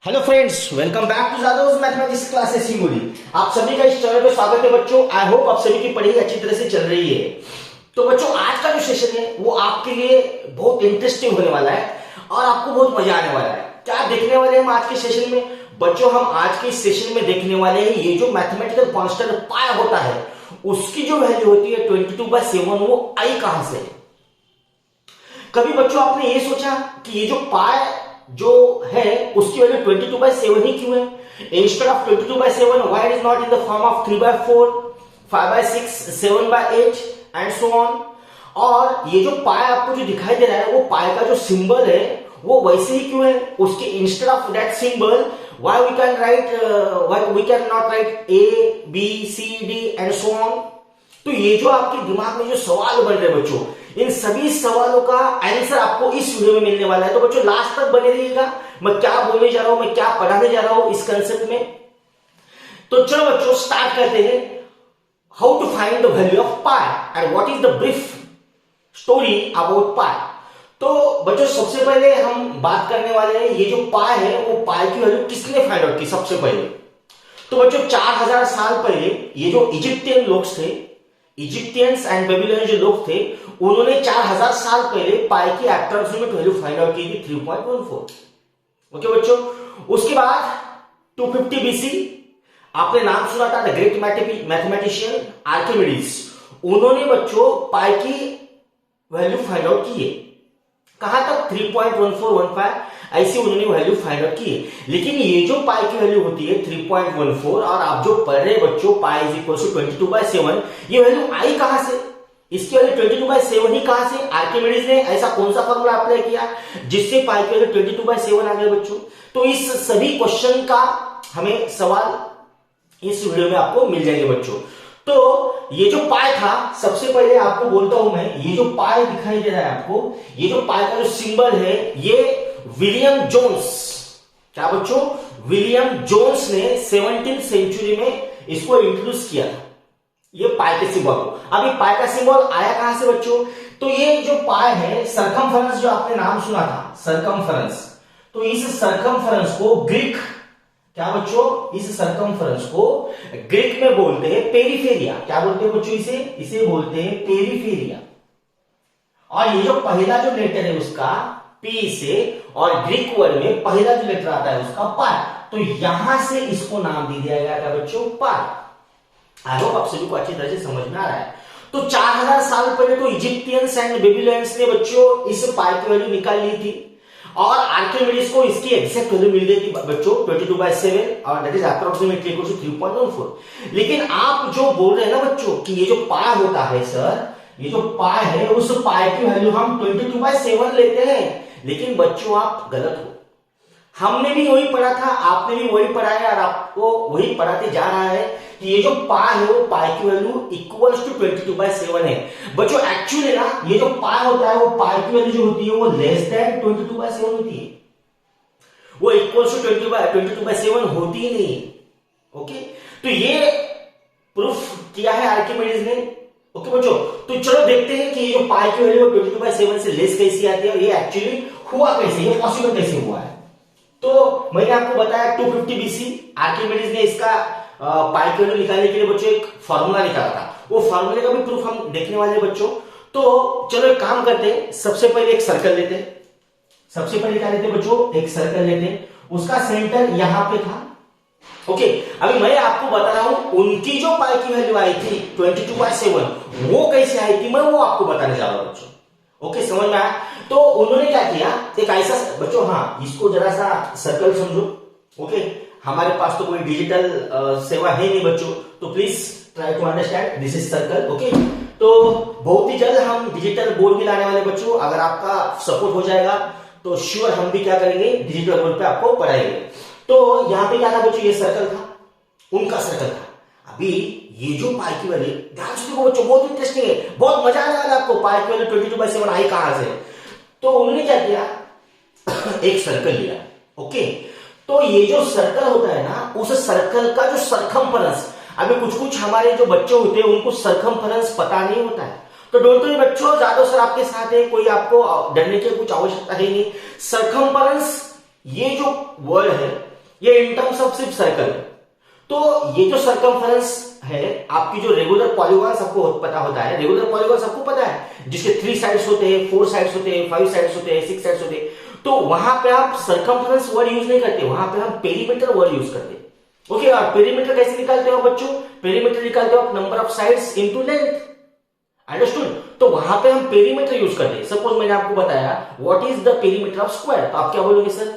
Hello friends, welcome back to Jadhav mathematics classes Singuli. आप सभी का इस चैनल पे स्वागत है बच्चों। आई होप आप सभी की पढ़ाई अच्छी तरह से चल रही है। तो बच्चों, आज का जो सेशन है वो आपके लिए बहुत इंटरेस्टिंग होने वाला है और आपको बहुत मजा आने वाला है। क्या देखने वाले हैं हम आज के सेशन में? बच्चों, हम आज के इस सेशन में देखने वाले हैं ये जो मैथमेटिकल कॉन्स्टेंट पाई होता है उसकी जो वैल्यू होती है 22/7, वो आई कहां से है। कभी बच्चों आपने ये सोचा कि ये जो पाई जो है उसकी वैल्यू 22/7 ही क्यों है? Instead of 22/7 why it is not in the form of 3/4, 5/6, 7/8 and so on. और ये जो पाई आपको जो दिखाई दे रहा है वो पाई का जो सिंबल है वो वैसे ही क्यों है? उसके instead of that symbol why we can not write A B C D and so on. तो ये जो आपके दिमाग में जो सवाल बन रहे हैं बच्चों, इन सभी सवालों का आंसर आपको इस वीडियो में मिलने वाला है। तो बच्चों लास्ट तक बने रहिएगा। मैं क्या बोलने जा रहा हूं, मैं क्या पढ़ाने जा रहा हूं इस कंसेप्ट में। तो चलो बच्चों स्टार्ट करते हैं। How to find the value of pi and what is the brief story about pi. तो बच्चों सबसे पहले हम बात करने वाले हैं ये जो पाई है वो पाई की वैल्यू किसने फाइंड आउट की सबसे पहले। तो बच्चों 4000 साल पहले ये जो इजिप्टियन लोग थे, इजिप्टियंस एंड बेबीलोनियन जो लोग थे, उन्होंने 4000 साल पहले पाई की एप्रोक्सीमेट वैल्यू फाइंड आउट की थी 3.14। ओके बच्चों, उसके बाद 250 BC आपने नाम सुना था द ग्रेट मैथमेटिशियन आर्किमिडीज। उन्होंने बच्चों पाई की वैल्यू फाइंड आउट की है। कहां तक? 3.1415 ऐसी उन्होंने वैल्यू फाइंड आउट की है। लेकिन ये जो पाई की वैल्यू होती है 3.14 और आप जो पढ़ रहे बच्चों पाई इज इक्वल टू 22/7, ये वैल्यू आई कहां से? इसकी वैल्यू 22/7 ही कहां से? आर्किमिडीज ने ऐसा कौन सा फॉर्मूला अप्लाई किया जिससे पाई की वैल्यू 22/7 आ गई बच्चों? तो इस सभी क्वेश्चन का हमें सवाल इस वीडियो में आपको मिल जाएंगे बच्चों। तो ये जो पाई था, सबसे पहले आपको बोलता हूं मैं, ये जो पाई दिखाई दे रहा है आपको, ये जो पाई का जो सिंबल है ये विलियम जोन्स, क्या बच्चों? विलियम जोन्स ने 17th सेंचुरी में इसको इंट्रोड्यूस किया था, ये पाई के सिंबल को। अब ये पाई का सिंबल आया कहां से बच्चों? तो ये जो पाई है, सरकमफेरेंस जो आपने नाम सुना था, सरकमफेरेंस, तो इस सरकमफेरेंस को ग्रीक, क्या बच्चों? इस सरकमफेरेंस को ग्रीक में बोलते हैं पेरिफेरिया। क्या बोलते हैं बच्चों? इसे बोलते हैं पेरिफेरिया। और ये जो पहला जो लेटर है उसका पी से, और ग्रीक वर्ड में पहला जो लेटर आता है उसका पाई, तो यहां से इसको नाम दे दिया गया था बच्चों पाई। आई होप आप सभी को अच्छी तरह से समझ में आ रहा है। तो 4000 साल पहले तो इजिप्टियंस एंड बेबीलोनियंस ने बच्चों इस पाई की वैल्यू निकाल ली थी और आर्किमिडीज को इसकी एग्जैक्ट वैल्यू मिल गई थी बच्चों 22/7 और that is approximately equal to 3.14। लेकिन आप जो बोल रहे हैं ना बच्चों कि ये जो पाई होता है सर, ये जो पाई है उस पाई की वैल्यू हम 22/7 लेते हैं, लेकिन बच्चों आप गलत हो। हमने भी वही पढ़ा था, आपने भी वही पढ़ा है और आपको वही पढ़ाते जा रहा है कि ये जो पाई है वो पाई की वैल्यू इक्वल्स टू 22/7 है बच्चों। एक्चुअली ना ये जो पाई होता है वो पाई की वैल्यू जो होती है वो लेस देन 22/7 होती है, वो इक्वल्स टू 22/7 होती ही नहीं है। ओके, तो ये प्रूफ किया है आर्किमिडीज ने। ओके बच्चों, तो चलो देखते हैं कि ये जो पाई की वैल्यू 22/7 से लेस कैसी आती है और ये एक्चुअली हुआ कैसे, ये पॉसिबल कैसे हुआ है। तो मैंने आपको बताया 250 BC आर्किमिडीज ने इसका पाई की वैल्यू निकालने के लिए बच्चों एक फॉर्मूला निकाला था। वो फॉर्मूले का भी प्रूफ हम देखने वाले हैं बच्चों। तो चलो एक काम करते हैं, सबसे पहले एक सर्कल लेते हैं। सबसे पहले क्या लेते हैं बच्चों? एक सर्कल लेते हैं, उसका सेंटर यहां पे था। ओके, अभी मैं आपको बता रहा हूं उनकी जो पाई की वैल्यू आई थी 22/7 वो कैसे आई थी, मैं वो आपको बताने जा रहा हूं बच्चों। ओके, समझ में आया? तो उन्होंने क्या किया, एक ऐसा बच्चों, हाँ इसको जरा सा सर्कल समझो। ओके, हमारे पास तो कोई डिजिटल सेवा है नहीं बच्चों, तो please try to understand this is circle. Okay, तो बहुत ही जल्द हम डिजिटल बोर्ड भी लाने वाले बच्चों। अगर आपका सपोर्ट हो जाएगा तो श्योर हम भी क्या करेंगे, डिजिटल बोर्ड पे आपको पढ़ाएंगे। तो यहां पे क्या था बच्चों? ये सर्कल था, उनका सर्कल था। अभी ये जो पाई की वैल्यू, ध्यान से देखो बच्चों, बहुत इंटरेस्टिंग है, बहुत मजा आने वाला आपको। पाई की वैल्यू 22/7 आई कहां से? तो उन्होंने क्या किया, एक सर्कल लिया। ओके, तो ये जो सर्कल होता है ना, उस सर्कल का जो सरकमफेरेंस, अभी कुछ हमारे जो बच्चे होते हैं उनको सरकमफेरेंस पता नहीं होता है, तो डोंट वरी बच्चों, जादव सर आपके साथ है, कोई आपको डरने की कुछ आवश्यकता है नहीं। सरकमफेरेंस ये जो वर्ड है ये इन टर्म्स ऑफ सिर्फ सर्कल है। तो ये जो सरकमफेरेंस है, आपकी जो रेगुलर पॉलीगॉन सबको पता होता है, रेगुलर पॉलीगॉन सबको पता है, जिसके 3 साइड्स होते हैं, 4 साइड्स होते हैं, 5 साइड्स होते हैं, 6 साइड्स होते हैं। तो वहां पे आप सरकमफेरेंस वर्ड यूज नहीं करते, वहां पे हम पेरीमीटर वर्ड यूज करते हैं। ओके, और पेरीमीटर कैसे निकालते हो बच्चों? पेरीमीटर निकालते हो आप number of sides into length. Understood? तो वहां पे हम पेरीमीटर यूज करते हैं। सपोज मैंने आपको बताया what is the perimeter of square, तो आप क्या बोलोगे सर?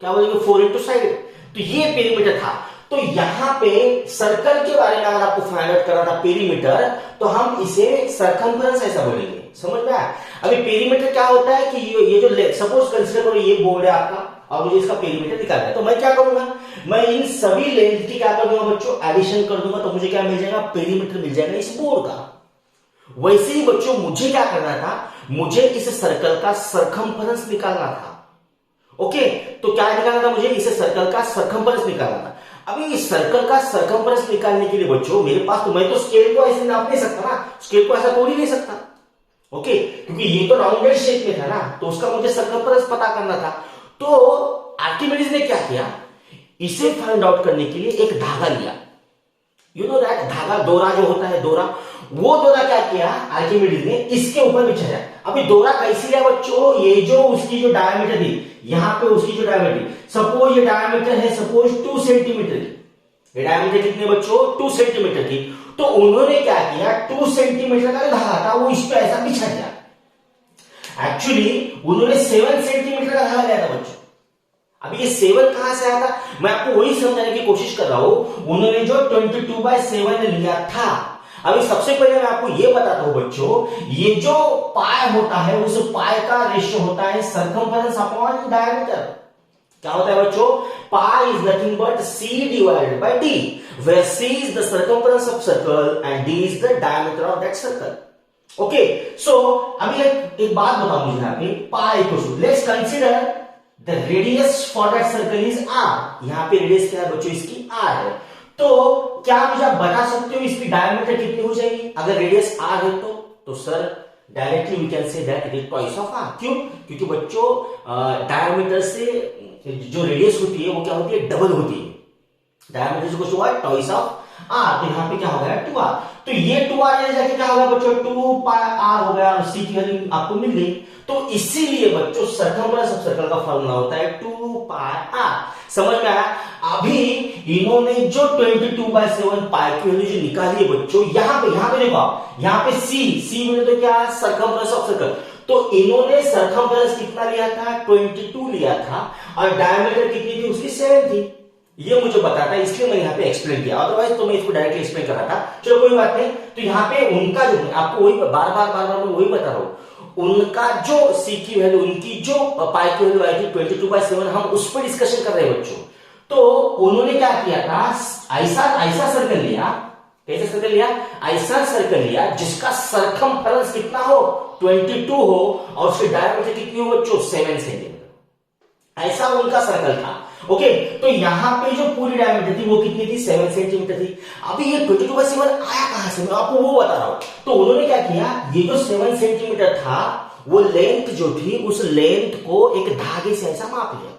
क्या बोलेंगे? 4 इंटू साइड। तो ये पेरीमीटर था। तो यहां पे सर्कल के बारे में अगर आपको फाइंड आउट करना था पेरीमीटर, तो हम इसे सरकमफेरेंस ऐसा बोलेंगे। समझ में आया? अभी पेरीमीटर क्या होता है कि ये जो सपोज कंसीडर करो ये बोर्ड है आपका और मुझे इसका पेरीमीटर निकालना है, तो मैं क्या करूंगा? मैं इन सभी लेंथ की क्या कर दूंगा बच्चों? एडिशन कर दूंगा, तो मुझे क्या मिल जाएगा? पेरीमीटर मिल जाएगा इस बोर्ड का। वैसे ही बच्चों मुझे क्या करना था? मुझे इस सर्कल का सरकमफेरेंस निकालना था। ओके, तो क्या निकालना था मुझे? इसे सर्कल का सरकमफेरेंस निकालना था। अभी इस सर्कल का सरकमफेरेंस निकालने के लिए बच्चों मेरे पास, तो मैं तो स्केल को ऐसे नाप नहीं सकता ना, स्केल को ऐसा तोड़ ही नहीं सकता। ओके, क्योंकि ये तो राउंडेड शेप में था ना, तो उसका मुझे सरकमफेरेंस पता करना था। तो आर्किमिडीज ने क्या किया? इसे फाइंड आउट करने के लिए एक धागा लिया। यू नो दैट धागा, दोरा जो होता है, दोरा, वो दोरा क्या किया आर्किमिडीज ने? इसके ऊपर बिछाया। अभी दोरा कैसे लिया बच्चों? ये जो उसकी जो डायमीटर थी, यहां पे उसकी जो डायमीटर, सपोज ये डायमीटर है सपोज 2 सेंटीमीटर की। ये डायमीटर कितने बच्चों? 2 सेंटीमीटर की। तो उन्होंने क्या किया? 2 सेंटीमीटर का धागा था वो इस पे ऐसा बिछा दिया। एक्चुअली उन्होंने 7 सेंटीमीटर का धागा लिया था बच्चों। अभी ये 7 कहां से आया था? मैं आपको वही समझाने की कोशिश कर रहा हूं। उन्होंने जो 22/7 लिया था। अभी सबसे पहले मैं आपको ये बताता हूं बच्चों, ये जो पाई होता है उस पाई का रेशियो होता है सरकमफेरेंस अपॉन डायमीटर। क्या होता है बच्चों? Pi is nothing but C divided by D, where C is the circumference of circle and D is the diameter of that circle. Okay, so अभी एक बात बताओ मुझे यहाँ पे, pi equal, let's consider the radius for that circle is R. यहाँ पे radius क्या है बच्चों? इसकी आर है। तो क्या मुझे आप बता सकते हो इसकी डायमीटर कितनी हो जाएगी अगर रेडियस आर है? तो sir directly we can say that it is twice of R. क्यों? क्योंकि बच्चों डायमीटर से जो रेडियस होती है वो क्या होती है? डबल होती है। Diameter is equal to twice of R. तो यहाँ पे क्या हो गया? 2r। तो ये 2r जाके क्या होगा बच्चों? 2 पाई आर हो गया और सी की वैल्यू आपको मिल गई। तो इसीलिए बच्चों सरकमफेरेंस ऑफ सर्कल का फॉर्मूला होता है 2 पाई आर। समझ में आया? अभी इन्होंने जो 22/7 पाई की वैल्यू जो निकाली है बच्चों, यहां पे देखो आप, यहां पे सी बोले तो क्या? Circumference of circle. तो इन्होंने सरकमफेरेंस कितना लिया था? 22 लिया था और डायमीटर कितनी थी उसकी? 7 थी। ये मुझे बताता है, इसलिए मैं यहाँ पे एक्सप्लेन किया, अदरवाइज तो मैं इसको डायरेक्टली एक्सप्लेन कर रहा था। चलो कोई बात नहीं। तो यहाँ पे उनका जो, आपको वही बार बार मैं वही बता रहा हूं, उनका जो सी की वैल्यू, उनकी जो पाई की वैल्यू आई थी 22/7, हम उस पर डिस्कशन कर रहे हैं बच्चों। तो उन्होंने क्या किया था? ऐसा सर्कल लिया। कैसे सर्कल लिया? ऐसा सर्कल लिया जिसका सरकमफेरेंस कितना हो? 22 हो और उसकी डायमीटर कितनी हो बच्चों? 7 सेंटीमीटर। ऐसा उनका सर्कल था। ओके, तो यहां पे जो पूरी डायमीटर थी वो कितनी थी? 7 सेंटीमीटर थी। अभी ये 22/7 आया कहां से? मैं आपको वो बता रहा हूं। तो उन्होंने क्या किया? ये जो 7 सेंटीमीटर था वो लेंथ जो थी, उस लेंथ को एक धागे से ऐसा माप लिया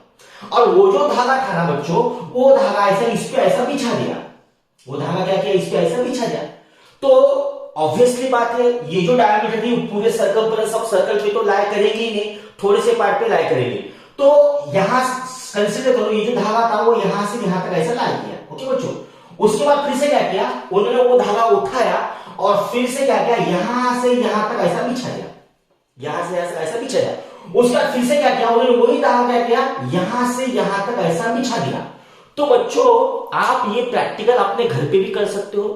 और वो जो धागा था ना बच्चों, वो धागा ऐसा इस पे ऐसा बिछा दिया। वो धागा क्या किया? इस पे ऐसा बिछा दिया। तो ऑब्वियसली बात है, ये जो डायमीटर थी पूरे सरकमफेरेंस ऑफ सर्कल पे तो लाई करेगी नहीं, थोड़े से पार्ट पे लाई करेगी। तो यहां कंसीडर करो ये जो धागा था वो यहां से यहां तक ऐसा लाई किया। ओके बच्चों, उसके बाद फिर से क्या किया? उन्होंने वो धागा उठाया और फिर से क्या किया? यहां से यहां तक ऐसा बिछा दिया। यहां से ऐसा बिछा दिया। उसके बाद फिर से क्या किया? उन्होंने वही धागा क्या किया? यहां से यहां तक ऐसा बिछा दिया। तो बच्चों आप ये प्रैक्टिकल अपने घर पे भी कर सकते हो।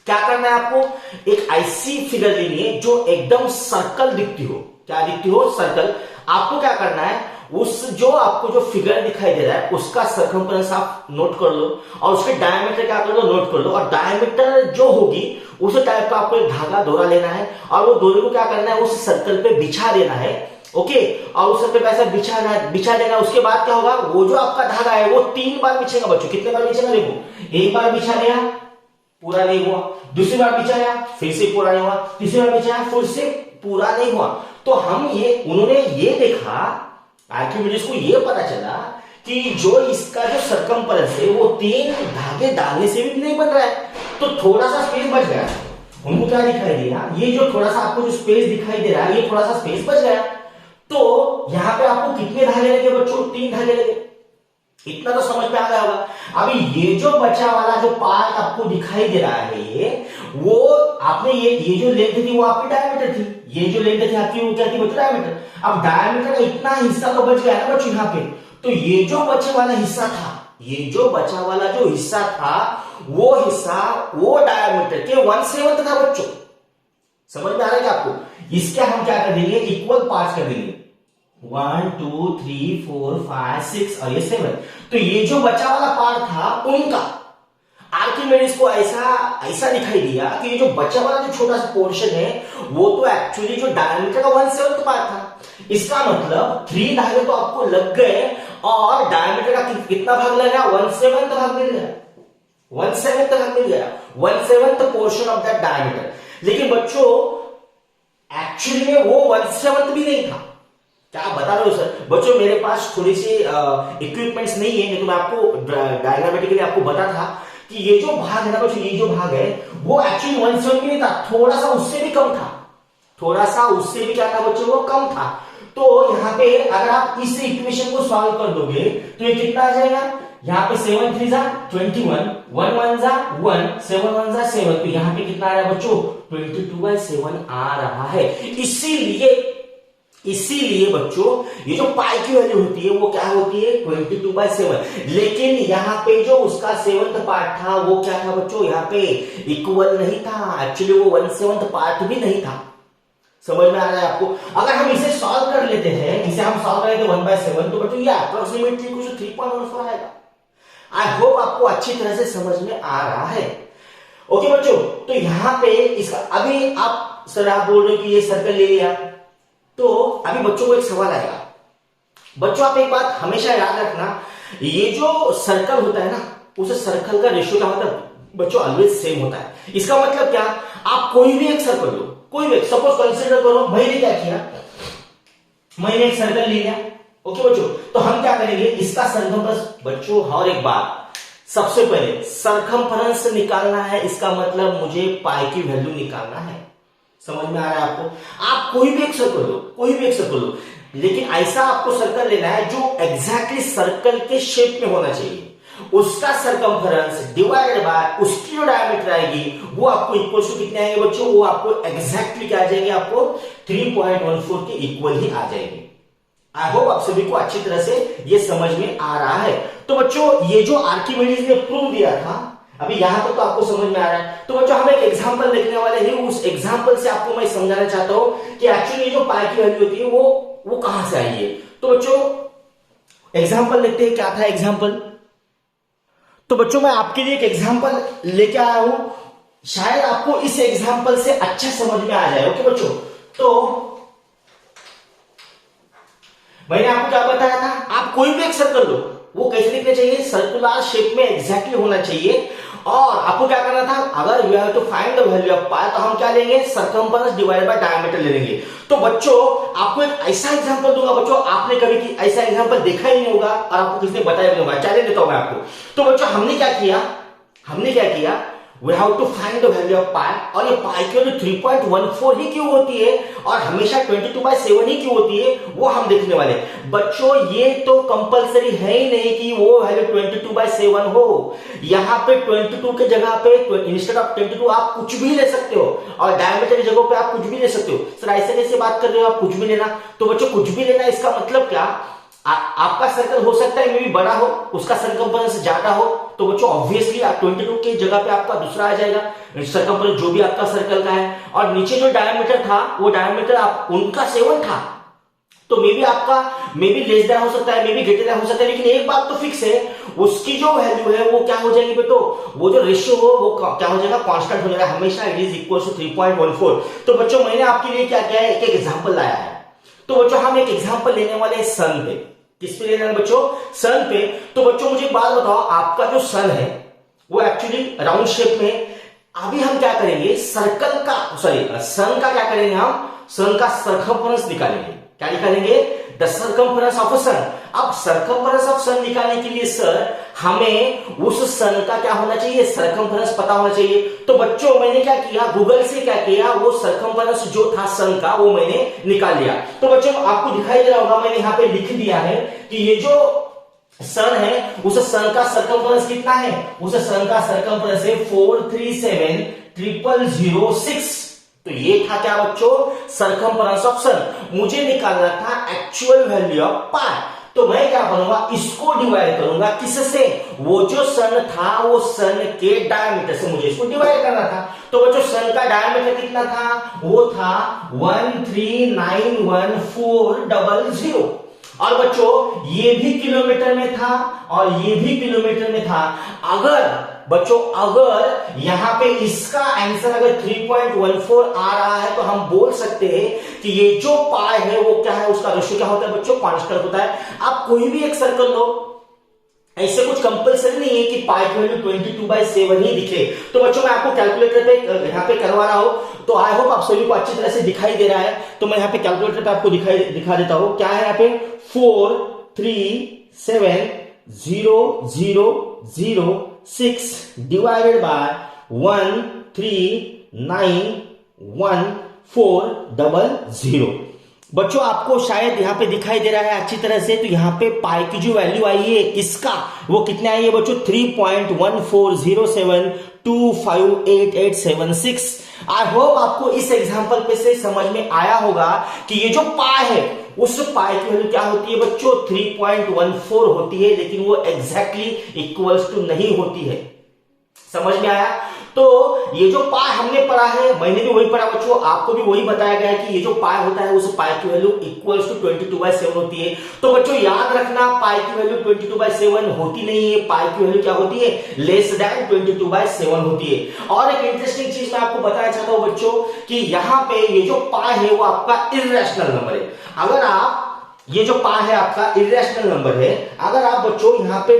क्या करना है आपको? एक ऐसी फिगर लेनी है जो एकदम सर्कल दिखती हो। क्या दिखती हो? सर्कल। आपको क्या करना है? उस जो आपको जो फिगर दिखाई दे रहा है उसका सरकमफेरेंस आप नोट कर लो और उसके डायमीटर क्या कर लो? नोट कर लो। और डायमीटर जो होगी उस टाइप का आपको एक धागा दोरा लेना है और वो दोरे को क्या करना है? उस सर्कल पे बिछा देना है। ओके, और उस सर्कल पे ऐसा बिछा देना। उसके बाद क्या होगा? वो जो आपका धागा है वो 3 बार बिछेगा बच्चों। कितने बार बिछेगा? देखो, एक बार बिछा दिया, पूरा नहीं हुआ। दूसरी बार बिछाया, फिर से पूरा नहीं हुआ। तीसरी बार बिछाया, फिर से पूरा नहीं हुआ। तो हम ये, उन्होंने ये देखा, आर्किमिडीज को ये पता चला कि जो इसका जो सरकमफेरेंस है वो 3 धागे डालने से भी नहीं बन रहा है, तो थोड़ा सा स्पेस बच गया। उनको क्या दिखाई दे रहा, ये जो थोड़ा सा आपको जो स्पेस दिखाई दे रहा है, ये थोड़ा सा स्पेस बच गया। तो यहां पे आपको कितने धागे लगे बच्चों? 3 धागे लगे। इतना तो समझ में आ गया होगा। अभी ये जो बचा वाला जो पार्ट आपको दिखाई दे रहा है, ये वो आपने ये जो लेंथ थी वो आपकी डायमीटर थी, ये जो लेंथ थी आपकी वो क्या थी बच्चों? डायमीटर। अब डायमीटर का इतना हिस्सा तो बच गया ना बच्चों यहाँ पे। तो ये जो बचे वाला हिस्सा था, ये जो बचा वाला जो हिस्सा था, वो हिस्सा वो डायमीटर के 1/7 था बच्चों। समझ में आ रहा है क्या आपको? इसके हम क्या कर देंगे? इक्वल पार्ट्स कर देंगे। 1 2 3 4 5 6 और ये 7। तो ये जो बचा वाला पार्ट था उनका आर्किमिडीज को ऐसा दिखाई दिया कि ये जो बचा वाला जो छोटा सा पोर्शन है वो तो एक्चुअली जो डायमीटर का 1/7 पार्ट था। इसका मतलब 3 धागे तो आपको लग गए और डायमीटर का कितना भाग लग गया? 1/7 भाग मिल गया। 1/7 भाग मिल गया, 1/7 पोर्शन ऑफ दैट डायमीटर। लेकिन बच्चों एक्चुअली में वो 1/7 भी नहीं था। क्या आप बता रहे हो सर? बच्चों मेरे पास थोड़ी सी इक्विपमेंट्स नहीं है, तो मैं आपको डायग्रामेटिकली आपको बता था कि ये जो भाग है ना बच्चों, ये जो भाग है वो एक्चुअली 1/7 भी नहीं था, थोड़ा सा उससे भी कम था। थोड़ा सा उससे भी क्या था बच्चों? वो कम था। तो यहाँ पे अगर आप इस इक्वेशन को सॉल्व कर दोगे तो ये कितना आ जाएगा? यहाँ पे 7 3 21, 1 1 1, 7 1 7। तो यहाँ पे कितना आ रहा है बच्चों? 22/7 आ रहा है। इसीलिए बच्चों ये जो पाई की वैल्यू होती है वो क्या होती है? 22/7। लेकिन यहाँ पे जो उसका 7th पार्ट था वो क्या था बच्चों? यहाँ पे इक्वल नहीं था, एक्चुअली वो 1/7 पार्ट भी नहीं था। समझ में आ रहा है आपको? अगर हम इसे सॉल्व कर लेते हैं, इसे हम सॉल्व करें तो 1/7, तो बच्चों ये अप्रोक्सीमेटली कुछ 3.14 आएगा। आई होप आपको अच्छी तरह से समझ में आ रहा है। ओके बच्चों, तो यहां पे इसका अभी आप सर आप बोल रहे हो कि ये सर्कल ले लिया, तो अभी बच्चों को एक सवाल आएगा। बच्चों आप एक बात हमेशा याद रखना, ये जो सर्कल होता है ना, उस सर्कल का रेशियो क्या होता है बच्चों? ऑलवेज सेम होता है। इसका मतलब क्या? आप कोई भी एक सर्कल लो, कोई भी, सपोज कंसीडर करो मैंने क्या किया, मैंने एक सर्कल ले लिया। ओके बच्चों, तो हम क्या करेंगे? इसका सरकमफेरेंस बच्चों, और एक बात, सबसे पहले सरकमफेरेंस निकालना है। इसका मतलब मुझे पाई की वैल्यू निकालना है। समझ में आ रहा है आपको? आप कोई भी एक सर्कल लो, कोई भी एक सर्कल लो, लेकिन ऐसा आपको सर्कल लेना है जो एग्जैक्टली सर्कल के शेप में होना चाहिए। उसका सरकमफेरेंस डिवाइडेड बाय उसकी जो डायमीटर आएगी वो आपको इक्वल टू कितने आएंगे बच्चों? वो आपको एग्जैक्टली क्या आ जाएंगे? आपको 3.14 के इक्वल ही आ जाएंगे। आई होप आप सभी को अच्छी तरह से ये समझ में आ रहा है। तो बच्चों ये जो आर्किमिडीज ने प्रूव दिया था, अभी यहां तक तो आपको समझ में आ रहा है। तो बच्चों हम एक एग्जांपल देखने वाले हैं, उस एग्जांपल से आपको मैं समझाना चाहता हूं कि एक्चुअली जो पाई की वैल्यू होती है वो कहां से आई है। तो बच्चों एग्जांपल देखते हैं, क्या था एग्जांपल। तो बच्चों मैं आपके लिए एक एग्जांपल लेके आया हूं, शायद आपको इस एग्जांपल से अच्छा समझ में आ जाए। ओके बच्चों, तो मैंने आपको क्या बताया था? आप कोई भी एक सर्कल लो, वो कैसे दिखना चाहिए? सर्कुलर शेप में एग्जैक्टली होना चाहिए। और आपको क्या करना था? अगर you have to find the value of pi, तो हम क्या लेंगे? सरकमफेरेंस डिवाइडेड बाय डायमीटर ले लेंगे। तो बच्चों आपको एक ऐसा एग्जांपल दूंगा, बच्चों आपने कभी ऐसा एग्जांपल देखा ही नहीं होगा और आपको किसने बताया भी नहीं होगा। चैलेंज देता हूं मैं आपको। तो बच्चों हमने क्या किया? We have to find the value of pi, और ये पाई की वैल्यू 3.14 ही क्यों होती है और हमेशा 22/7 ही क्यों होती है, वो हम देखने वाले। बच्चों ये तो कंपलसरी है ही नहीं कि वो वैल्यू 22/7 हो। यहाँ पे 22 के जगह पे इंस्टेड ऑफ 22 आप कुछ भी ले सकते हो, और डायमीटर की जगह पे आप कुछ भी ले सकते हो। सर ऐसे कैसे बात कर रहे हो आप, कुछ भी लेना? तो बच्चों कुछ भी लेना इसका मतलब क्या? आपका सर्कल हो सकता है मे भी बड़ा हो, उसका सरकमफेरेंस ज्यादा हो, तो बच्चों ऑब्वियसली 22 की जगह पे आपका दूसरा आ जाएगा सरकमफेरेंस जो भी आपका सर्कल का है। और नीचे जो डायमीटर था वो डायमीटर आप उनका 7 था, तो मे बी लेस देन हो सकता है, मे बी ग्रेटर देन हो सकता है। लेकिन एक बात तो फिक्स है, उसकी जो वैल्यू है वो क्या हो जाएगी बेटो? वो जो रेशियो हो वो क्या हो जाएगा? कांस्टेंट हो जाएगा हमेशा। It is equal to 3.14। तो बच्चों मैंने आपके लिए क्या किया है? एक एग्जांपल लाया है। तो बच्चों हम एक एग्जांपल लेने वाले हैं सन पे। किस पे लेना है बच्चों? सन पे। तो बच्चों मुझे बात बताओ, आपका जो सन है वो एक्चुअली राउंड शेप में। अभी हम क्या करेंगे? सन का क्या करेंगे? हम सन का सरकमफेरेंस निकालेंगे। क्या निकालेंगे? द सर्कमफरेंस ऑफ अ सन। अब सर्कमफरेंस ऑफ सन निकालने के लिए सर हमें उस सन का क्या होना चाहिए, सर्कमफरेंस पता होना चाहिए। तो बच्चों मैंने क्या किया, गूगल से क्या किया, वो सर्कमफरेंस जो था सन का वो मैंने निकाल लिया। तो बच्चों आपको दिखाई दे रहा होगा, मैंने यहां पे लिख दिया है कि ये जो सन है उस सन का सर्कमफरेंस कितना है, उस सन का सर्कमफरेंस है 437,006। तो ये था क्या बच्चों, सर्कमफरेंस ऑफ सन। मुझे निकालना था एक्चुअल वैल्यू ऑफ पाई। तो मैं क्या करूंगा, इसको डिवाइड करूंगा किससे, वो जो सन था वो सन के डायमीटर से मुझे इसको डिवाइड करना था। तो बच्चों सन का डायमीटर कितना था, वो था 1391400। और बच्चों ये भी किलोमीटर में था और ये भी किलोमीटर में था। अगर बच्चों अगर यहां पे इसका आंसर अगर 3.14 आ रहा है तो हम बोल सकते हैं कि ये जो पाई है वो क्या है, उसका रेशियो क्या होता है बच्चों, कांस्टेंट होता है। आप कोई भी एक सर्कल लो, ऐसे कुछ कंपलसरी नहीं है कि पाई की वैल्यू 22/7 ही दिखे। तो बच्चों मैं आपको कैलकुलेटर पे यहाँ पे करवा रहा हूं, तो आई होप आप सभी को अच्छी तरह से दिखाई दे रहा है। तो मैं यहाँ पे कैलकुलेटर पे आपको दिखा देता हूं क्या है यहाँ पे, 437,006 डिवाइडेड बाय 1391400। बच्चों आपको शायद यहां पे दिखाई दे रहा है अच्छी तरह से। तो यहां पे पाई की जो वैल्यू आई है इसका, वो कितने आई है बच्चों, 3.1407258876। आई होप आपको इस एग्जांपल पे से समझ में आया होगा कि ये जो पाई है उस पाई की वैल्यू क्या होती है बच्चों, 3.14 होती है, लेकिन वो एग्जैक्टली इक्वल्स टू नहीं होती है। समझ में आया। तो ये जो पाई हमने पढ़ा है, मैंने भी वही पढ़ा बच्चों, आपको भी वही बताया गया है कि ये जो पाई होता है उस पाई की वैल्यू इक्वल्स टू 22/7 होती है। तो बच्चों याद रखना, पाई की वैल्यू 22/7 होती नहीं है, पाई की वैल्यू क्या होती है, लेस देन 22/7 होती है। और एक इंटरेस्टिंग चीज मैं आपको बताना चाहता हूं बच्चों कि यहां पे ये जो पाई है वो आपका इर्रेशनल नंबर है। अगर आप, ये जो पाई है आपका इर्रेशनल नंबर है, अगर आप बच्चों यहां पे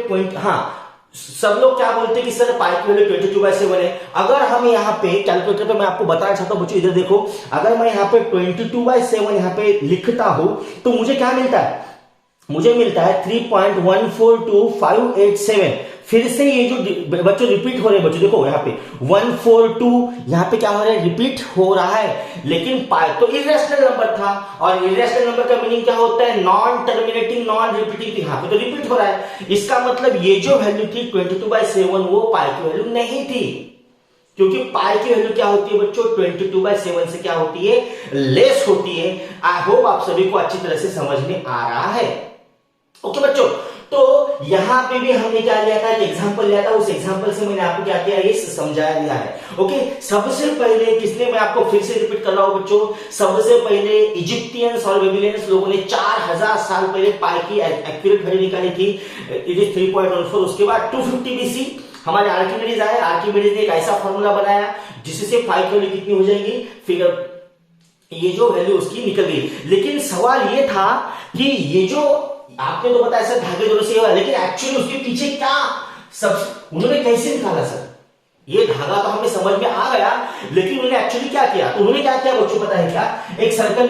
सब लोग क्या बोलते हैं कि सर पाई की वैल्यू 22/7 है। अगर हम यहाँ पे कैलकुलेटर पे, मैं आपको बताना चाहता हूं बच्चों, इधर देखो, अगर मैं यहाँ पे 22/7 यहाँ पे लिखता हूं तो मुझे क्या मिलता है, मुझे मिलता है 3.142587। फिर से ये जो बच्चों रिपीट हो रहे हैं बच्चों, देखो यहाँ पे 142 यहाँ पे क्या हो रहा है, रिपीट हो रहा है। लेकिन पाई तो इर्रेशनल नंबर था, और इर्रेशनल नंबर का मीनिंग क्या होता है, नॉन टर्मिनेटिंग नॉन रिपीटिंग। यहाँ पे तो रिपीट हो रहा है, इसका मतलब ये जो वैल्यू थी 22/7 वो पाई की वैल्यू नहीं थी, क्योंकि पाई की वैल्यू क्या होती है बच्चों, 22/7 से क्या होती है, लेस होती है। आई होप आप सभी को अच्छी तरह से समझ में आ रहा है। ओके बच्चों, तो यहां पे भी हमने क्या लिया था, एक एग्जांपल लिया था, उस एग्जांपल से मैंने आपको क्या किया, ये समझाया दिया है। ओके, सबसे पहले किसने, मैं आपको फिर से रिपीट कर रहा हूं बच्चों, सबसे पहले इजिप्टियंस और बेबीलोनियंस लोगों ने 4000 साल पहले पाई की एक्यूरेट वैल्यू निकाली थी, इट इज 3.14। उसके बाद 250 BC हमारे आर्किमिडीज आए, आर्किमिडीज ने एक ऐसा फॉर्मूला बनाया जिससे पाई की वैल्यू कितनी हो जाएगी, फिगर ये जो वैल्यू उसकी निकल गई। लेकिन सवाल ये था कि ये जो आपने तो बताया सर धागे जोड़े से हुआ, लेकिन एक्चुअली उसके पीछे क्या सब उन्होंने कैसे निकाला सर, ये धागा तो हमें समझ में आ गया, लेकिन उन्होंने एक्चुअली क्या किया, तो उन्होंने क्या किया बच्चों पता है क्या, एक सर्कल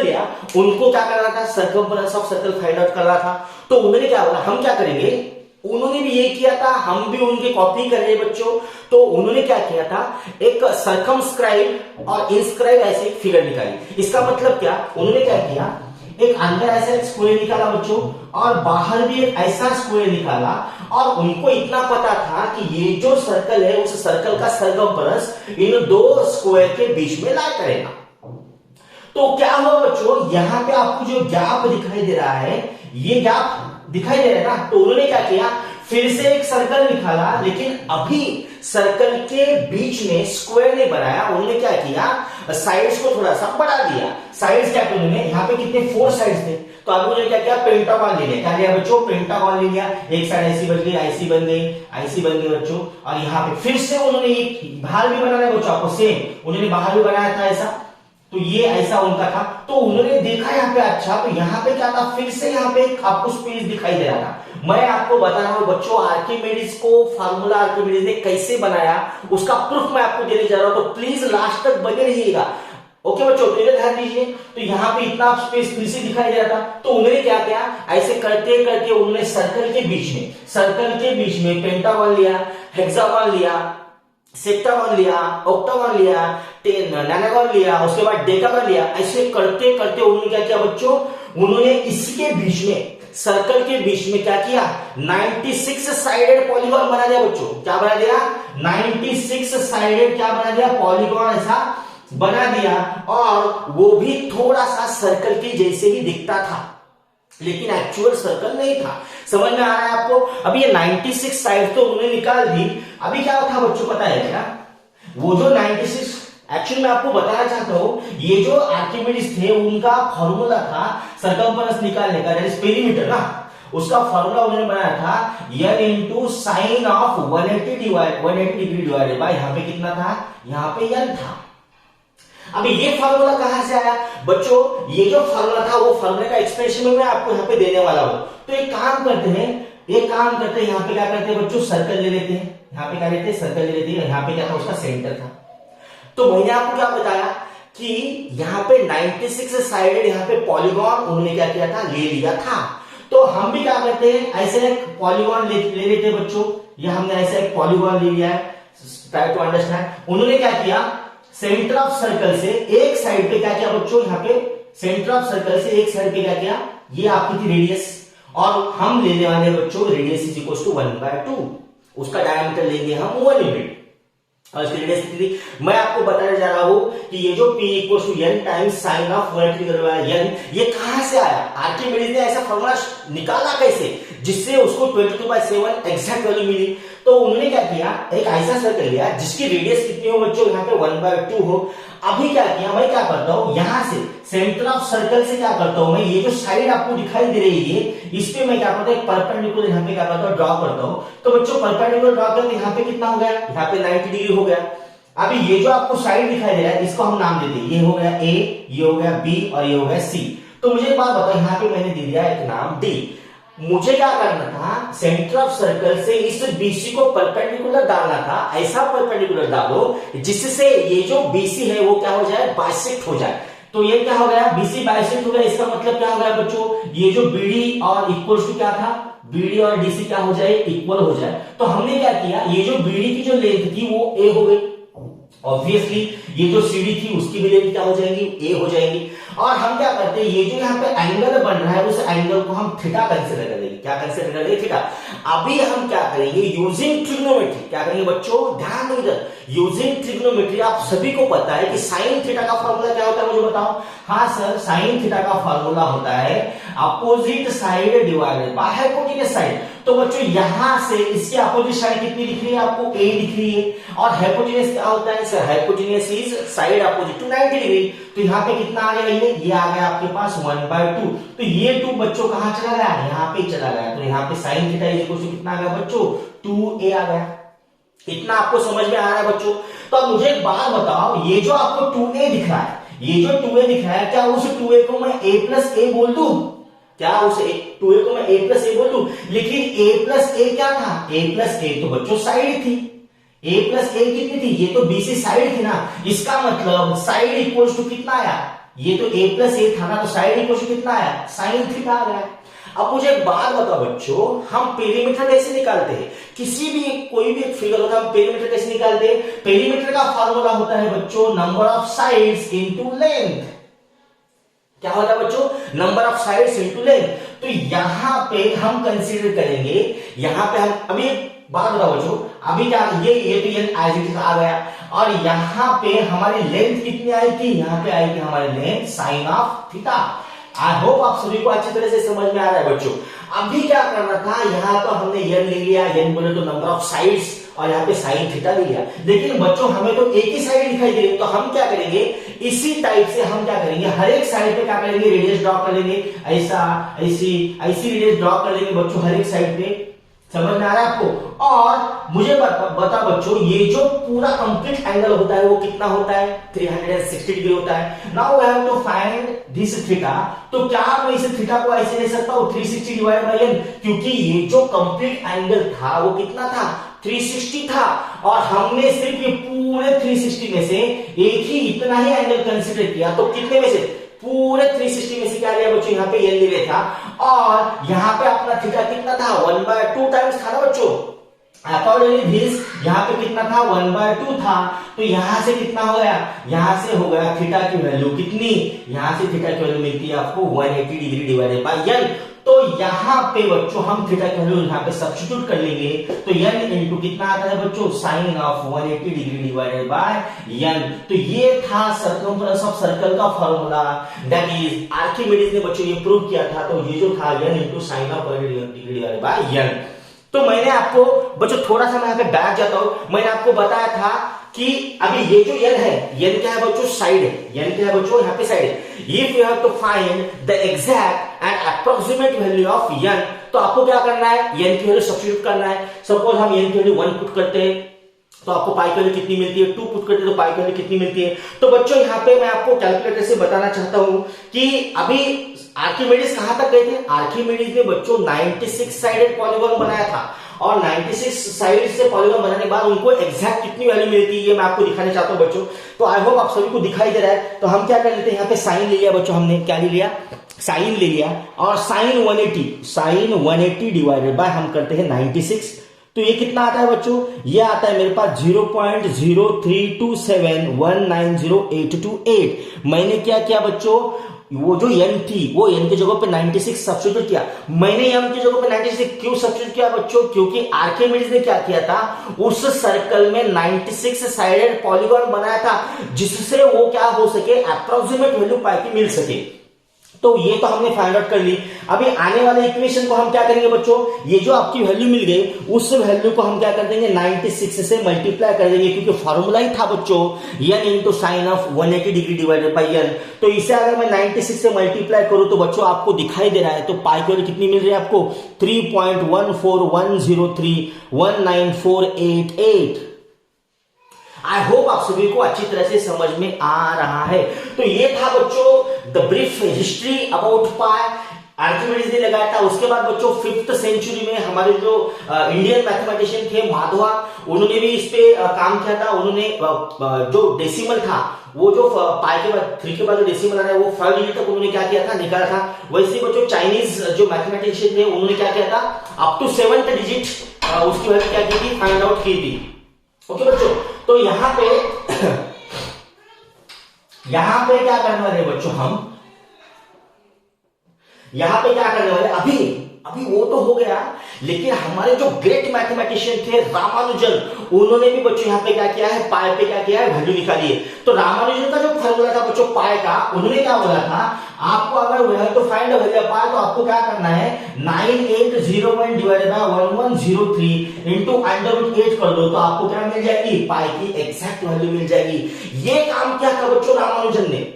लिया, उनको क्या करना था, circumference of circle find out करना था। तो उन्होंने क्या बोला, हम क्या करेंगे, उन्होंने भी ये किया था, हम भी उनके कॉपी कर रहे हैं बच्चों। तो उन्होंने क्या किया था, एक सर्कमस्क्राइब और इंस्क्राइब ऐसे फिगर निकाली। इसका मतलब क्या, उन्होंने क्या किया, एक अंदर ऐसा एक स्क्वायर निकाला बच्चों, और बाहर भी एक ऐसा स्क्वायर निकाला, और उनको इतना पता था कि ये जो सर्कल है उस सर्कल का सर्कमफरेंस इन दो स्क्वायर के बीच में लाई करेगा। तो क्या हुआ बच्चों, यहां पे आपको जो गैप दिखाई दे रहा है, ये गैप दिखाई दे रहा है ना, तो उन्होंने क्या किया, फिर से एक सर्कल निकाला, लेकिन अभी सर्कल के बीच में स्क्वायर नहीं बनाया, उन्होंने क्या किया, साइड्स को थोड़ा सा बढ़ा दिया। साइड्स क्या किया उन्होंने, यहाँ पे कितने 4 साइड्स थे, तो अभी उन्होंने क्या किया, पेंटागन ले लिया। क्या लिया बच्चों, पेंटागन ले लिया, एक साइड ऐसी बन गई, ऐसी बन गई, ऐसी बन गई बच्चों। और यहाँ पे फिर से उन्होंने एक बाहर भी बनाया बच्चों, आपको सेम उन्होंने बाहर भी बनाया था ऐसा, तो ये ऐसा उनका था। तो उन्होंने देखा यहाँ पे, अच्छा तो यहाँ पे क्या था, फिर से यहाँ पे आपको स्पेस दिखाई दे रहा था। मैं आपको बता रहा हूं बच्चों, आर्किमिडीज को फार्मूला आर्किमिडीज ने कैसे बनाया उसका प्रूफ मैं आपको देने जा रहा हूं, तो प्लीज लास्ट तक बने रहिएगा। ओके बच्चों, तो इधर ध्यान दीजिए। तो यहाँ पे इतना स्पेस फिर से दिखाई दे रहा था, तो उन्होंने क्या किया, ऐसे करते करते उन्होंने सर्कल के बीच में पेंटागन लिया, हेक्सागन लिया, सेप्टागन लिया, ऑक्टागन लिया, नैनागन लिया, उसके बाद डेकागन लिया। ऐसे करते करते उन्होंने क्या किया बच्चों, उन्होंने इसके बीच में, सर्कल के बीच में क्या किया, 96 साइडेड पॉलीगॉन बना दिया बच्चों। क्या बना दिया, 96 साइडेड क्या बना दिया, पॉलीगॉन ऐसा बना दिया। और वो भी थोड़ा सा सर्कल के जैसे ही दिखता था, लेकिन एक्चुअल सर्कल नहीं था। समझ में आ रहा है आपको? अब ये 96 साइड तो उन्होंने निकाल दी। अभी क्या था बच्चों पता है क्या, वो जो 96, एक्चुअली मैं आपको बताना चाहता हूं, ये जो आर्किमिडीज थे उनका फॉर्मूला था सरकमफेरेंस निकालने का, दैट इज पेरीमीटर ना, उसका फॉर्मूला उन्होंने बनाया था n into sine of 180 degree divided bye, यहां पे कितना था, यहां पे n था। अभी ये फार्मूला कहां से आया बच्चों, ये जो फार्मूला था वो फार्मूले का एक्सप्रेशन में मैं आपको यहाँ पे देने वाला हूं। तो एक काम करते हैं, यहाँ पे क्या करते हैं बच्चों, सर्कल ले लेते हैं। यहाँ पे क्या लेते हैं, सर्कल ले लेते हैं। यहाँ पे क्या था, उसका सेंटर था। तो मैंने आपको क्या बताया कि यहाँ पे 96 साइडेड यहाँ पे पॉलीगॉन उन्होंने क्या किया था, ले लिया था। तो हम भी क्या करते हैं, ऐसे एक पॉलीगॉन ले लेते हैं बच्चों। ये हमने ऐसे एक पॉलीगॉन ले लिया है, ट्राई टू अंडरस्टैंड। उन्होंने क्या किया, सेंटर ऑफ सर्कल से एक साइड पे क्या किया बच्चों, यहाँ पे सेंटर ऑफ सर्कल से एक साइड पे क्या किया, ये आपकी थी रेडियस, और हम लेने वाले बच्चों रेडियस इज इक्वल टू 1/2, उसका डायमीटर लेंगे हम 1 यूनिट। और इसकी रेडियस कितनी थी, मैं आपको बताने जा रहा हूं कि ये जो P equal to n times sine of 180 n, ये कहां से आया, आर्किमिडीज ने ऐसा फॉर्मूला निकाला कैसे, जिससे उसको 22/7 एग्जैक्ट वैल्यू मिली। तो उन्होंने क्या किया, एक ऐसा सर्कल लिया जिसकी रेडियस कितनी हो बच्चों, यहाँ पे 1/2 हो। अभी क्या किया, मैं क्या करता हूं, यहां से सेंटर ऑफ सर्कल से क्या करता हूं, मैं ये जो साइड आपको दिखाई दे रही है, इस पे मैं क्या करता हूं, एक परपेंडिकुलर यहाँ पे क्या करता हूं, ड्रॉ करता हूं। तो बच्चों परपेंडिकुलर ड्रॉ करते यहाँ पे कितना हो गया, यहाँ पे 90 डिग्री हो गया। अभी ये जो आपको साइड दिखाई दे रहा है, इसको हम नाम देते हैं, ये हो गया A, ये हो गया B और ये हो गया C। तो मुझे एक बात बताओ, यहाँ पे मैंने दे दिया एक नाम D। मुझे क्या करना था, सेंटर ऑफ सर्कल से इस BC को परपेंडिकुलर डालना था। ऐसा परपेंडिकुलर डालो जिससे ये जो BC है वो क्या हो जाए, बाइसेक्ट हो जाए। तो ये क्या हो गया, BC बाइसेक्ट हो गया। इसका मतलब क्या हो गया बच्चों, ये जो BD और इक्वल टू क्या था, BD और DC क्या हो जाए, इक्वल हो जाए। तो हमने क्या किया, ये जो BD की जो लेंथ थी वो A हो गई, ऑब्वियसली ये जो CD थी उसकी भी लेंथ क्या हो जाएगी, A हो जाएगी। और हम क्या करते हैं, ये जो यहाँ पे एंगल बन रहा है उस एंगल को हम थीटा कंसीडर करेंगे। क्या कंसीडर करेंगे, थीटा। अभी हम क्या करेंगे, यूजिंग ट्रिग्नोमेट्री, क्या करेंगे बच्चों, ध्यान दो इधर, यूजिंग ट्रिग्नोमेट्री। आप सभी को पता है कि साइन थीटा का फॉर्मूला क्या होता है, मुझे बताओ। हाँ सर, साइन थीटा का फॉर्मूला होता है opposite side divided by hypotenuse side. तो बच्चों यहां से इसकी अपोजिट साइड कितनी दिख रही है आपको, A दिख रही है। और हाइपोटेन्यूज क्या होता है sir, hypotenuse is side opposite to 90 degree. तो यहाँ पे कितना आ गया, ये आ गया आपके पास 1/2। तो ये 2 बच्चों कहां चला गया, यहाँ पे चला गया। तो यहाँ पे sine theta is equal to कितना आ गया बच्चों, 2A आ गया। इतना आपको समझ में आ रहा है बच्चों। तो अब मुझे एक बात बताओ, ये जो आपको 2A दिख रहा है, ये जो 2A दिख रहा है, क्या उस 2A को मैं A+A बोल दूं, क्या उस 2A को मैं A+A बोल दूं। लेकिन A+A क्या था, A+A तो बच्चों साइड थी। A+A कितनी थी, ये तो BC साइड थी ना। इसका मतलब साइड इक्वल्स टू कितना आया, ये तो A+A था ना, तो साइड इक्वल्स टू कितना आया, साइन थीटा आ गया। अब मुझे एक बात बताओ बच्चों, हम पेरीमीटर कैसे निकालते हैं, किसी भी कोई भी एक फिगर होता है, हम पेरीमीटर कैसे निकालते हैं। पेरीमीटर का फार्मूला होता है बच्चों number of sides into length. क्या होता है बच्चों, number of sides into length. तो यहां पे हम कंसीडर करेंगे, यहां पे हम अभी बात बताओ बच्चों, अभी क्या ये तो एज इट इज आ गया। और यहां पे हमारी लेंथ कितनी आई थी, यहां पे आई थी हमारी length sine of theta. I hope आप सभी को अच्छी तरह से समझ में आ रहा है बच्चों। अभी क्या करना था, यहां तो हमने n ले लिया, n बोले तो नंबर ऑफ साइड्स, और यहाँ पे साइन थीटा ले लिया। लेकिन बच्चों हमें तो एक ही साइड दिखाई दे रही, तो हम क्या करेंगे, इसी टाइप से हम क्या करेंगे, हर एक साइड पे क्या करेंगे, रेडियस ड्रॉ कर लेंगे। ऐसा ऐसी रेडियस ड्रॉ कर लेंगे बच्चों हर एक साइड पे। समझ में आ रहा है आपको। और मुझे बता बच्चों, ये जो पूरा कंप्लीट एंगल होता है वो कितना होता है, 360 डिग्री होता है। Now I have to find this theta. तो क्या मैं इस थीटा को ऐसे ले सकता हूं, 360 डिवाइड बाय n, क्योंकि ये जो कंप्लीट एंगल था वो कितना था, 360 था और हमने सिर्फ ये पूरे 360 में से एक ही इतना ही एंगल कंसीडर किया, तो कितने में से, पूरे 360 में से क्या लिया बच्चों, यहाँ पे ये ले लिया था और यहाँ पे अपना थीटा कितना था, 1/2 टाइम्स था ना बच्चों। अकॉर्डिंगली दिस यहाँ पे कितना था, 1/2 था, तो यहां से कितना हो गया, यहां से हो गया थीटा की वैल्यू कितनी, यहां से थीटा की वैल्यू मिलती है आपको 180 डिग्री डिवाइडेड बाय n। तो यहां पे बच्चों हम थीटा की वैल्यू यहां पे सब्स्टिट्यूट कर लेंगे, तो n इनटू कितना आता है बच्चों, sine of 180 degree divided by n। तो ये था सर्कमफ्रेंस ऑफ सर्कल का फॉर्मूला, दैट इज आर्किमिडीज ने बच्चों ये प्रूव किया था। तो ये जो था n into sine of 180 degree divided by n। तो मैंने आपको बच्चों थोड़ा सा मैं यहाँ पे बैक जाता हूं, मैंने आपको बताया था कि अभी ये जो n है, n क्या है बच्चों, साइड है, n क्या है बच्चों, यहाँ पे साइड है। If you have to find the exact and approximate value of n, तो आपको क्या करना है, n की वैल्यू सब्स्टिट्यूट करना है। सपोज हम n की वैल्यू 1 पुट करते हैं तो आपको पाई की वैल्यू कितनी मिलती है, 2 पुट करते तो पाई की वैल्यू कितनी मिलती है। तो बच्चों यहाँ पे मैं आपको कैलकुलेटर से बताना चाहता हूं कि अभी आर्किमिडीज कहां तक गए थे, आर्किमिडीज ने बच्चों 96 साइडेड पॉलीगॉन बनाया था और 96 साइड से पॉलीगॉन बनाने के बाद उनको एग्जैक्ट कितनी वैल्यू मिलती है ये मैं आपको दिखाना चाहता हूं बच्चों। तो आई होप आप सभी को दिखाई दे रहा है। तो हम क्या कर लेते हैं, यहाँ पे साइन ले लिया बच्चों, हमने क्या ले लिया, साइन ले लिया और साइन 180 डिवाइडेड बाय हम करते हैं 96। तो ये कितना आता है बच्चों, ये आता है मेरे पास 0.032719088। मैंने क्या किया बच्चों, वो जो n थी वो n की जगह पे 96 सब्स्टिट्यूट किया। मैंने m की जगह पे 96 क्यों सब्स्टिट्यूट किया बच्चों, क्योंकि आर्किमिडीज ने क्या किया था, उस सर्कल में 96 साइडेड पॉलीगॉन बनाया था जिससे वो क्या हो सके, अप्रोक्सीमेट वैल्यू पाई की मिल सके। तो ये तो हमने फाइंड आउट कर ली। अभी आने वाले इक्वेशन को हम क्या करेंगे बच्चों, ये जो आपकी वैल्यू मिल गई उस वैल्यू को हम क्या कर देंगे, 96 से मल्टीप्लाई कर देंगे, क्योंकि फॉर्मूला ही था बच्चों n into sine of 180 degree divided by n। तो इसे अगर मैं 96 से मल्टीप्लाई करूं तो बच्चों आपको दिखाई दे रहा है, तो पाई की वैल्यू कितनी मिल रही है आपको, 3.14103194888। आई होप आप सभी को अच्छी तरह से समझ में आ रहा है। तो ये था बच्चों the brief history about pi, Archimedes ने लगाया था। उसके बाद बच्चों 5th सेंचुरी में हमारे जो इंडियन मैथमेटिशियन थे माधवा, उन्होंने भी इस पे काम किया था। उन्होंने जो डेसिमल था, वो जो पाई के बाद 3 के बाद जो डेसिमल आ रहा है वो 5 डिजिट तक उन्होंने क्या किया था, निकाला था। वैसे बच्चों चाइनीज जो मैथमेटिशियन थे उन्होंने क्या किया था, अप टू 7th डिजिट उसकी वैल्यू क्या की थी, फाइंड आउट की थी। ओके बच्चों, तो यहां पे क्या करने वाले बच्चों, हम यहां पे क्या करने वाले, अभी वो तो हो गया, लेकिन हमारे जो ग्रेट मैथमेटिशियन थे रामानुजन, उन्होंने भी बच्चों यहां पे क्या किया है, पाई पे क्या किया है, वैल्यू निकाली है। तो रामानुजन का जो फॉर्मूला था बच्चों पाई का, उन्होंने क्या बोला था, आपको अगर we have to find value of pi तो आपको क्या करना है, 9801 डिवाइडेड बाय 1103 इनटू √8 कर दो, तो आपको क्या मिल जाएगी, पाई की एग्जैक्ट वैल्यू मिल जाएगी। ये काम क्या था बच्चों रामानुजन ने,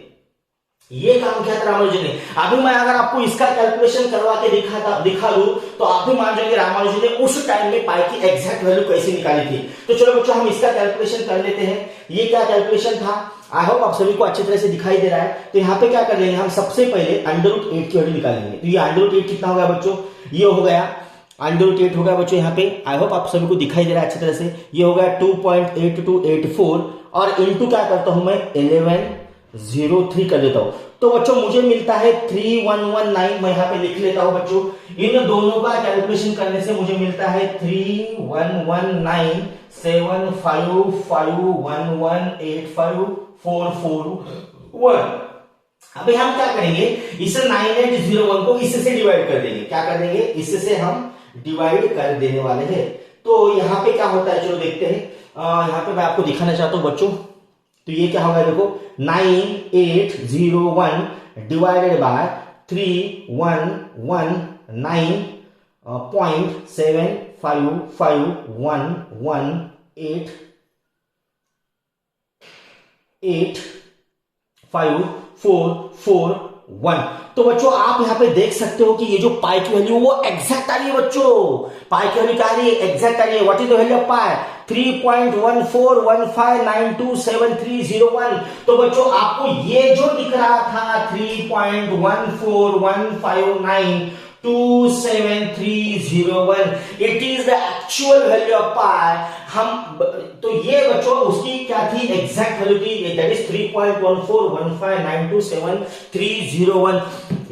ये काम किया था रामानुजन ने। अभी मैं अगर आपको इसका कैलकुलेशन करवा के दिखा दूं तो आप भी मान जाएंगे रामानुजन ने उस टाइम में पाई की एग्जैक्ट वैल्यू कैसे निकाली थी। तो चलो बच्चों हम इसका कैलकुलेशन कर लेते हैं। ये क्या कैलकुलेशन था, आई होप आप सभी को अच्छी तरह से दिखाई दे रहा है। तो यहाँ पे क्या कर लेंगे, हम सबसे पहले √8 की वैल्यू निकालेंगे। तो ये √8 कितना हो गया बच्चों, ये हो गया √8 हो गया बच्चों यहाँ पे। आई होप आप सभी को दिखाई दे रहा है अच्छी तरह से। ये हो गया 2.8284 और इंटू क्या करता हूं मैं, 1103 कर देता हूं। तो बच्चों मुझे मिलता है 3119, मैं यहां पे लिख लेता हूं बच्चों। इन दोनों का कैलकुलेशन करने से मुझे मिलता है 31197551185441। अभी हम क्या करेंगे, इस 9801 को इससे डिवाइड कर देंगे। क्या कर देंगे, इससे हम डिवाइड कर देने वाले हैं। तो यहां पे क्या होता है, चलो देखते हैं। यहां पे मैं आपको दिखाना चाहता हूं बच्चों। तो ये क्या होगा, देखो 9801 डिवाइडेड बाय 3119.7551185441। तो बच्चों आप यहां पे देख सकते हो कि ये जो पाई की वैल्यू वो एग्जैक्ट आ रही है बच्चों। पाई की वैल्यू क्या आ रही है, एग्जैक्ट आ रही है। What is the value of pi, 3.1415927301। तो बच्चों आपको ये जो दिख रहा था 3.14159 27301 it is the actual value of pi. हम तो ये बच्चों उसकी क्या थी एग्जैक्ट वैल्यू थी, दैट इज 3.14159273001।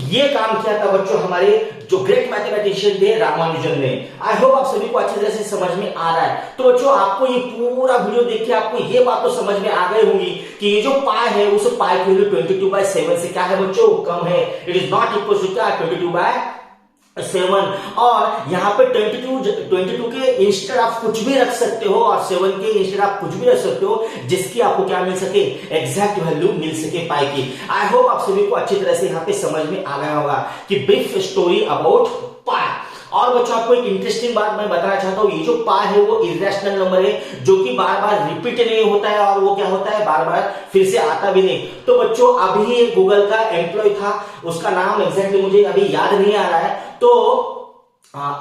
ये काम किया था बच्चों हमारे जो ग्रेट मैथमेटिशियन थे रामानुजन ने। आई होप आप सभी को अच्छी तरह से समझ में आ रहा है। तो बच्चों आपको ये पूरा वीडियो देख के आपको ये बात तो समझ में आ गई होंगी कि ये जो पाई है उस पाई की वैल्यू 22/7 से क्या है बच्चों कम है। It is not equal to क्या 22/7 और यहाँ पे 22 के इंस्टेड आप कुछ भी रख सकते हो और 7 के इंस्टेड आप कुछ भी रख सकते हो जिसकी आपको क्या मिल सके एग्जैक्ट वैल्यू मिल सके पाई की। आई होप आप सभी को अच्छी तरह से यहाँ पे समझ में आ गया होगा कि ब्रीफ स्टोरी अबाउट पाई। और बच्चों आपको एक इंटरेस्टिंग बात मैं बताना चाहता हूं, ये जो पाई है वो इरेशनल नंबर है जो कि बार बार रिपीट नहीं होता है और वो क्या होता है बार बार फिर से आता भी नहीं। तो बच्चों अभी एक गूगल का एम्प्लॉय था, उसका नाम एग्जैक्टली मुझे अभी याद नहीं आ रहा है, तो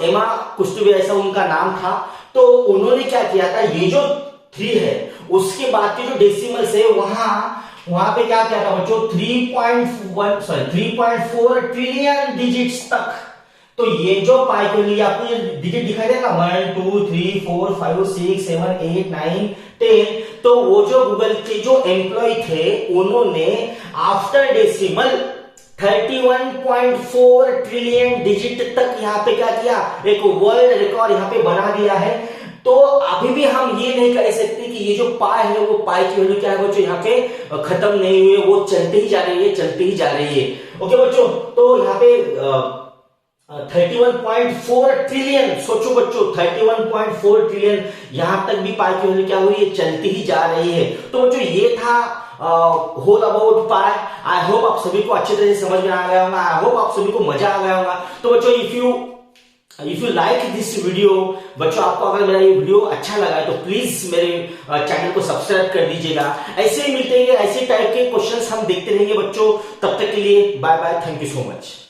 एमा कुछ भी ऐसा उनका नाम था। तो उन्होंने क्या किया था, ये जो 3 है उसके बाद के जो डेसिमल्स है वहां पे क्या किया था बच्चों 3.4 ट्रिलियन डिजिट्स तक। तो ये जो पाई के लिए आपको ये डिजिट दिखाई देगा 1 2 3 4 5 6 7 8 9 10। तो वो जो गूगल के जो एम्प्लॉय थे उन्होंने आफ्टर डेसिमल 31.4 ट्रिलियन डिजिट तक यहाँ पे क्या किया एक वर्ल्ड रिकॉर्ड यहाँ पे बना दिया है। तो अभी भी हम ये नहीं कह सकते कि ये जो पाई है वो पाई की वैल्यू क्या है बच्चों यहाँ पे खत्म नहीं हुई है, वो चलती ही जा रही है चलती ही जा रही है। ओके बच्चों, तो यहाँ पे 31.4 ट्रिलियन सोचो बच्चों 31.4 ट्रिलियन यहां तक भी पाई की वैल्यू क्या हुई है चलती ही जा रही है। तो बच्चों ये था whole about pi. I hope आप सभी को अच्छी तरह से समझ में आ गया होगा, आई होप आप सभी को मजा आ गया होगा। तो बच्चों if you like this video, बच्चों आपको अगर मेरा ये वीडियो अच्छा लगा है तो प्लीज मेरे चैनल को सब्सक्राइब कर दीजिएगा। ऐसे ही मिलते हैं, ऐसे टाइप के क्वेश्चंस हम देखते रहेंगे बच्चों। तब तक के लिए bye bye, thank you so much.